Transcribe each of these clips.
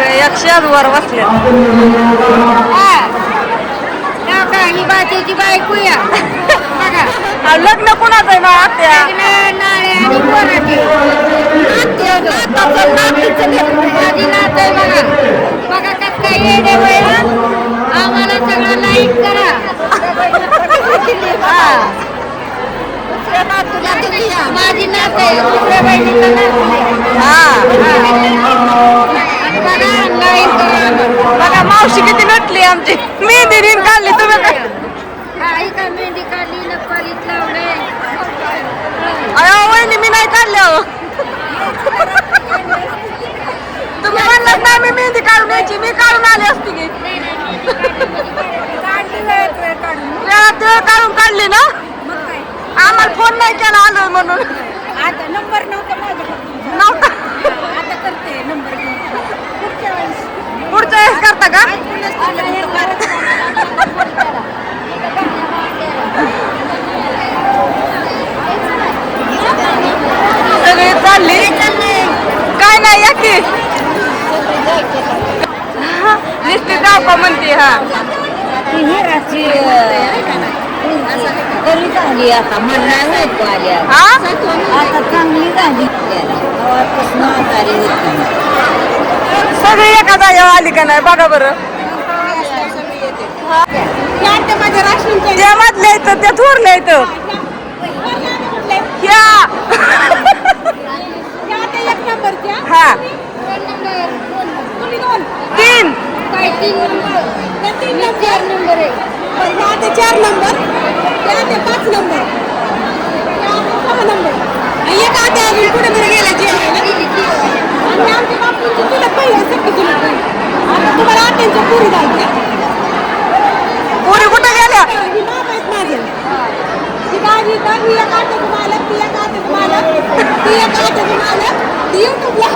सगळे एक शेजवर बसले. ही बाजूची बायको या बघा. लग्न कुणाचं आहे ना आत्या? नाळे आणि पोराचे माझी नात आहे बघा. बघा कसं काय येणे वय आम्हाला सगळं लाईक करा. माझी नात आहे दुसऱ्या बहिणीचं बघा मावशी किती नटली आमची. मेहंदी रीन काढली तुम्ही काय? का मेहंदी काढली नपालीत लावले. अहो वहिनी मी नाही काढले. अहो तुम्ही म्हणलात ना मी मेहंदी काढून यायची, मी काढून आली असती की. वेळात वेळ काढून काढली ना. आम्हाला फोन नाही केला आलो म्हणून. आता नंबर नव्हता नव्हता. आता करते नंबर पुढच्या वेळेस करता का? सगळी चालली काय नाही या की नुसती जाऊ का म्हणते. हा तरी चांगली आता म्हणणार नाही आल्या आता चांगली झाली. सगळी एका जागेवर आली का नाही बघा बरं. त्या मधल्या येतं त्या थोरल्या येतं हा 3 4 नंबर आहे. 4 नंबर 5 नंबर 6 नंबर एक आता अजून कुठे तरी गेला जेवायला. आणि आमच्या बापूंची तुला पहिलं सगळी तुला आता तुम्हाला आट्यांच्या पुरी जायच्या. पुरी कुठे गेल्या? ही माप आहेत माझे. ती गाडी गाडी एक आट्याचं मालक ती एक आट्याचं मालक ती एक आट्याचं मालक ती युट्यूबला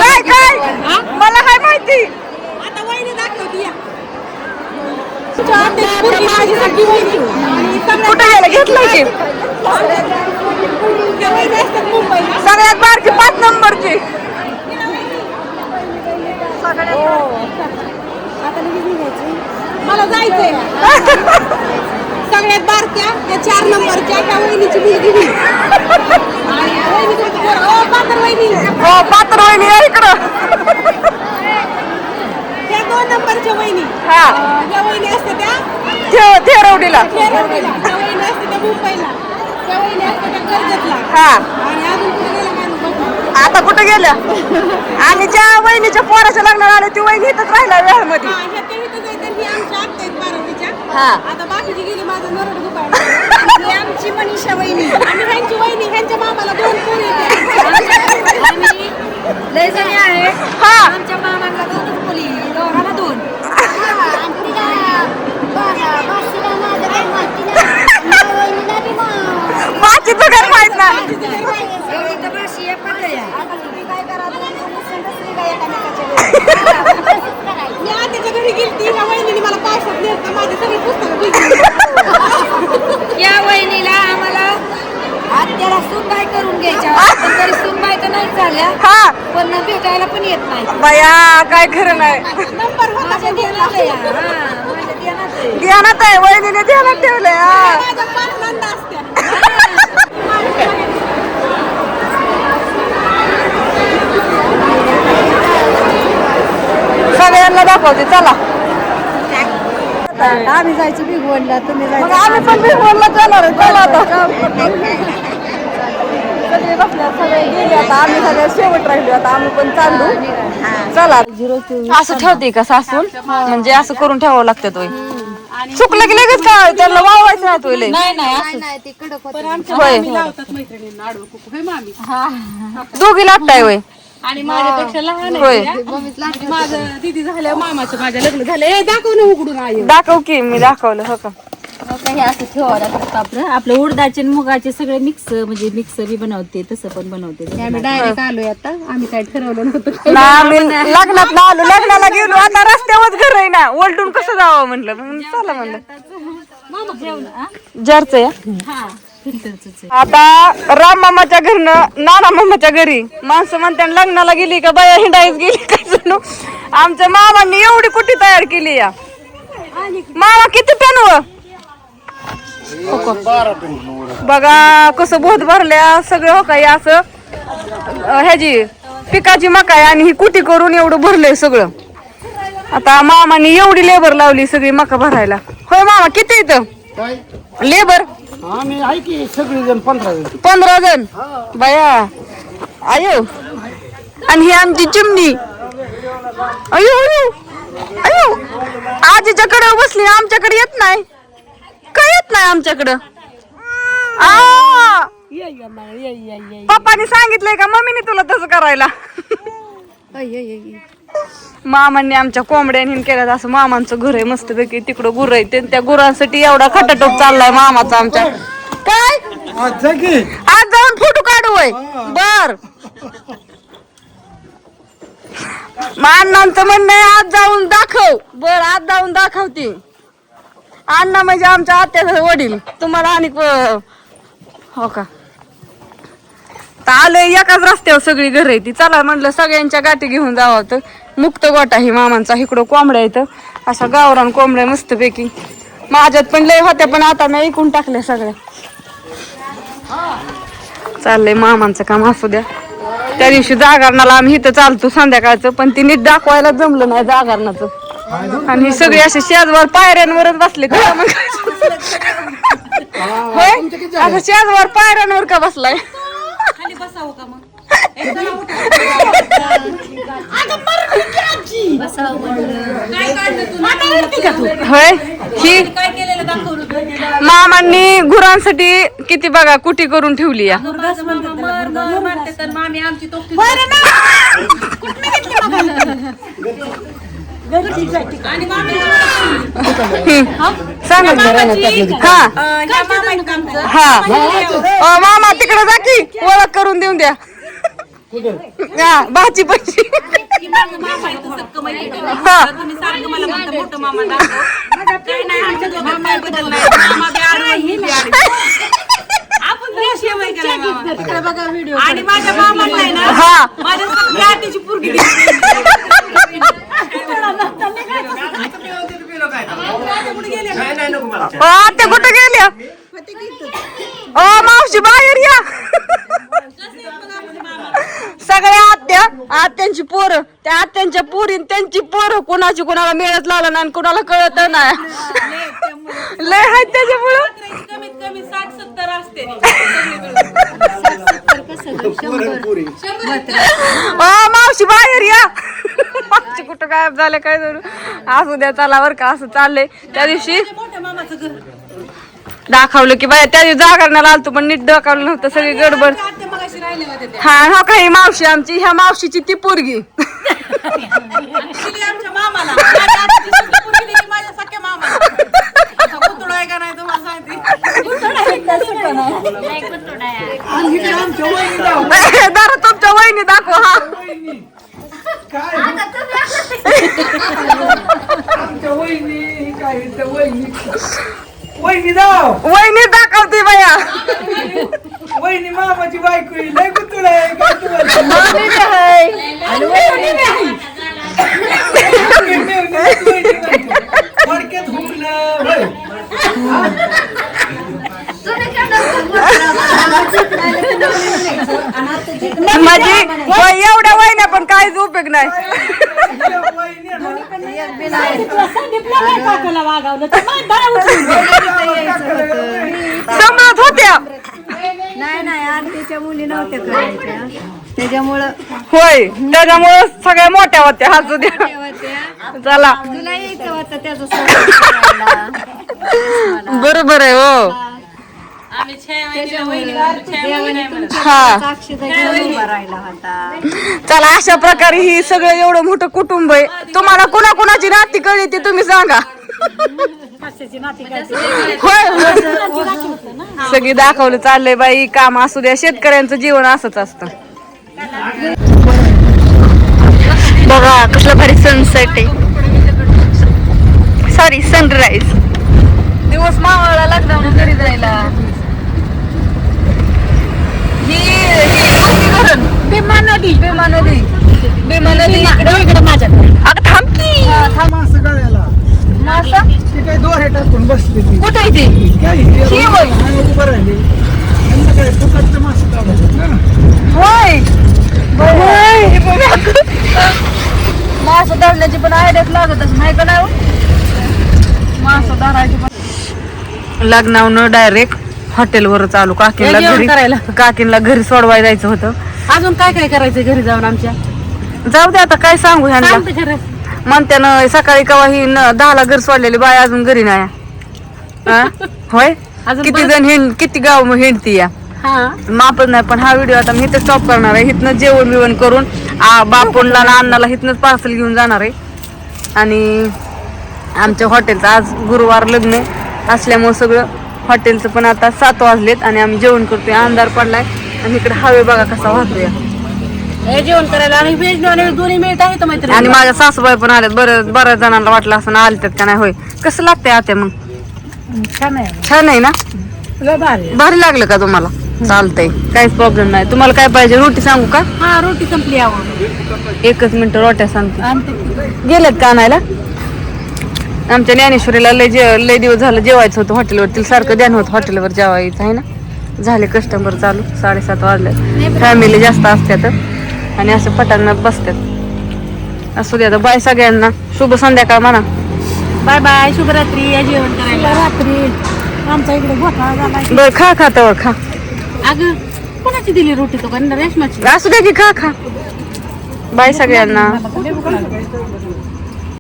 काय काय मला काय माहिती. आता वहिनी दाखवती या तुझ्या आट्याची पुरी माझी सगळी वहिनी आणि कुठे गेलं घेतलं की वहिनी असतात मुंबईला. सगळ्यात बारकी 5 नंबरची. आता लगेच निघायचं. मला जायचंय. सगळ्यात बारक्या त्या 4 नंबरच्या त्या वहिनीची मुलगी मी. आणि पात्र वहिनी हो पात्र वहिनी या इकडं. त्या 2 नंबरच्या वहिनी हा त्या वहिनी असते त्या थेरवडीला. खेरवडीला. त्या वहिनी असते त्या मुंबईला. त्या वहिनी असते त्या कर्जतला. हा आणि अजून कुठे गेला काय बघ. आता कुठे गेल्या? आणि ज्या वहिनीच्या पोराच्या लग्नाला आले ती वहिनी इथंच राहिला वेळामध्ये. हा ह्या त्या इथं जायचं ही आमच्या आत्या आहेत बारावीच्या. हा आता बाकीची गेली माझं नरड दुखायला. ही आमची मनीषा वहिनी आणि ह्यांची वहिनी ह्यांच्या मामाला 2 पोरी आहेत. लय जणी आहे. हा आमच्या मामाला 2 मुली दोघांना 2. बाकीचं काय माहित ना. मी आत्याच्या घरी गेलती ह्या वहिनीने मला पावसात नेलं माझे सगळे पुस्तकं. या वहिनीला आम्हाला आत्याला सुनबाई करून घ्यायच्या पण तरी सुनबाई तर नाही झाल्या. हा पण भेटायला पण येत नाही. बया काय खरं नाही. नंबर होता माझ्या ध्यानात आहे. माझ्या ध्यानात आहे. ध्यानात आहे वहिनीने ध्यानात ठेवलंय. हा माझ्या 5 नंदा असत्या. सगळ्यांना दाखवते चला. आम्ही जायचं भिगवणला तुम्ही मग आम्ही पण भिगवणला जाणार आहे. चला आता सगळे बसल्या सगळे गेले. आता आम्ही सगळे शेवट राहिलो. आता आम्ही पण चाललो. चला असं ठेवते का सासून म्हणजे असं करून ठेवावं लागतं. तो चुकलं की लगेच काय त्याला वावायचं नाही. तो नाही ते कडक होतं. होय लावतात मैत्रिणींना आडवं कुकू. होय मामी. दोघी लागताय वय. आणि माझ्यापेक्षा लहान होय आहे. माझं दिदी झाल्या मामाचं माझ्या लग्न झालं. हे दाखव ना उघडून आहे. दाखव की मी दाखवलं. हो का हे असं ठेवावं लागतं. आपलं उडदाचे आणि मुगाचे सगळे मिक्स म्हणजे मिक्स बी बनवते तसं पण बनवते. आम्ही डायरेक्ट आलोय आता. आम्ही काय ठरवलं नव्हतं. ना आम्ही लग्नात आलो. लग्नाला गेलो. आता रस्त्यावर घर आहे ना. ओलटून कसं जावं म्हटलं. चला म्हणलं जरच या आता राम मामाच्या घरनं नाना मामाच्या घरी माणसं म्हणतात लग्नाला गेली का बाया हिंडाईच गेली का जणू. आमच्या मामांनी एवढी कुठे तयार केली या. मामा किती टन बघा कसं बोध भरल्या सगळं हो काय असं ह्याची पिकाची मका आहे आणि ही कुटी करून एवढं भरलंय सगळं. आता मामाने एवढी लेबर लावली सगळी मका भरायला. होय मामा किती इथं लेबर? आम्ही आहे की सगळी जण 15 जण बाया आयो. आणि ही आमची चिमणी अयो अयो अयो आजीच्याकडे बसली आमच्याकडे येत नाही काय येत नाही आमच्याकडं. पप्पानी सांगितलंय का मम्मीने तुला तसं करायला. मामांनी आमच्या कोंबड्याने केलं असं. मामांचं घर आहे मस्त पैकी तिकडं गुर आहे त्या गुरांसाठी एवढा खटाटोप चाललाय मामाचा आमच्या. काय आज जाऊन फोटो काढू होय बर. अण्णांचं म्हणणं आहे आज जाऊन दाखव बर. आज जाऊन दाखवते. अण्णा म्हणजे आमच्या आत्याचे वडील तुम्हाला आणि हो का. आलंय एकाच रस्त्यावर सगळी घर आहे ती. चला म्हटलं सगळ्यांच्या गाठी घेऊन जावं. तर मुक्त गोटा ही मामांचा इकडं कोंबड्या येतं अशा गावरान कोंबड्या मस्त पैकी. माझ्यात पण लय होत्या पण आता मी ऐकून टाकल्या सगळ्या. चाललंय मामांचं काम असू द्या. त्या दिवशी जागरणाला आम्ही इथं चालतो संध्याकाळचं पण ती नीट दाखवायला जमलं नाही जागरणाचं. आणि ही सगळी असे शेजवर पायऱ्यांवरच बसले का मग होय आता शेजवर पायऱ्यांवर का बसलाय. होय ही मामांनी गुरांसाठी किती बघा कुटी करून ठेवली या. मामा तिकडे जा की ओळख करून देऊन द्या. भाची पैशी आणि माझ्या मामाला ना माझ्या सगळ्याची पुरगी आत्या कुठे गेल्या. मावशी बाहेर या. सगळ्या आत्यांची पोरं त्या आत्यांच्या पोरी त्यांची पोरं कोणाची कोणाला मिळत लागलं नाही कोणाला कळत नाही. लय आहेत त्याच्यामुळं कमीत कमी 60-70 असते. मावशी बाहेर या. मावशी कुठं गायब झालं काय जरू. असू द्या चला बर का असं चाललंय. त्या दिवशी दाखवलं की बाय त्या दिवशी जागरणाला आलतो पण नीट दाखवलं नव्हतं सगळी गडबड. हा हा काही मावशी आमची ह्या मावशीची ती पोरगी दारा तुमच्या वहिनी दाखव. हा वहिनी दाखवते बाया. वहिनी मामाची बायको लय कुतुळ आहे माझी एवढ्या वहिन्या पण काहीच उपयोग नाही. समजत होत्या नाही आरतीच्या मुली नव्हत्या करायच्या त्याच्यामुळं होय त्याच्यामुळं सगळ्या मोठ्या होत्या. हसू द्या चला तुला यायचं होतं त्याचं बरोबर आहे हो. चला अशा प्रकारे ही सगळं एवढं मोठं कुटुंब आहे. तुम्हाला कुणाकुणाची नाती कळली ती तुम्ही सांगा. होय सगळी दाखवलं चाललंय बाई काम असू द्या. शेतकऱ्यांचं जीवन असंच असतं. बघा कसलं भारी सनसेट आहे. Sorry sunrise. दिवस मावळला लागला घरी जायला. भीमा नदी भीमा नदी इकडे माझ्याकडे अगं थांब की मासं गळ्याला मासा ती काय दोरे टाकून बसली ती कुठं आहे ते काय ही होय. उभं राहिली त्यांना काय फुकटचं मासं काढायचं ना होय मासा धरण्याची पण आयडियाच लागतच नाही का नाही मासा धरायची पण लग्नावर डायरेक्ट हॉटेलवर चालू काकीनला जेवण घरी करायला. काकीनला घरी सोडवायला जायचं होतं. अजून काय काय करायचं घरी जाऊन आमच्या जाऊ दे आता काय सांगू ह्यांना सांगते खरं म्हणत्यानं सकाळी कवा ही 10ला घर सोडलेली बाय अजून घरी नाही हा? होय अजून किती जण किती गाव हिंडती या हा मापच नाही. पण हा व्हिडिओ आता मी इथं स्टॉप करणार आहे. इथनं जेवण बिवण करून बापूंला आणि अण्णाला इथनंच पार्सल घेऊन जाणार आहे. आणि आमच्या हॉटेलचं आज गुरुवार लग्न असल्यामुळे सगळं हॉटेलचं पण आता 7 वाजलेत आणि आम्ही जेवण करतोय. अंधार पडलाय आणि इकडे हवे बघा कसा वाहतोय. हे जेवण करायला आणि व्हेज नॉन व्हेज दोन्ही मिळत आहे तर मैत्रिणी आणि माझ्या सासूबाई पण आल्यात. बऱ्याच जणांना वाटलं असं आलतात का नाही. होय कसं लागतंय आता मग छान आहे छान आहे ना लय भारी भारी लागलं का तुम्हाला चालतंय काहीच प्रॉब्लेम नाही. तुम्हाला काय पाहिजे रोटी सांगू का हा रोटी संपली आवड एकच मिनिट रोट्या सांगते. आणि गेलेत का आणायला आमच्या ज्ञानेश्वरीला लय दिवस झालं जेवायचं होतं हॉटेलवर. तिला सारखं ध्यान होतं हॉटेलवर जेवायचं आहे ना. झाले कस्टमर चालू 7:30 वाजले. फॅमिली जास्त असतात आणि असं पटांगणात बसतात. असू दे आता बाय सगळ्यांना शुभ संध्याकाळ म्हणा. बाय बाय शुभरात्री या जेवण करायला रात्री आमच्या इकडे घोटाळा झाला बरं खा तवर खा. अगं कोणाची दिली रोटी तो कारण रेशमाची असू दे की खा बाय सगळ्यांना.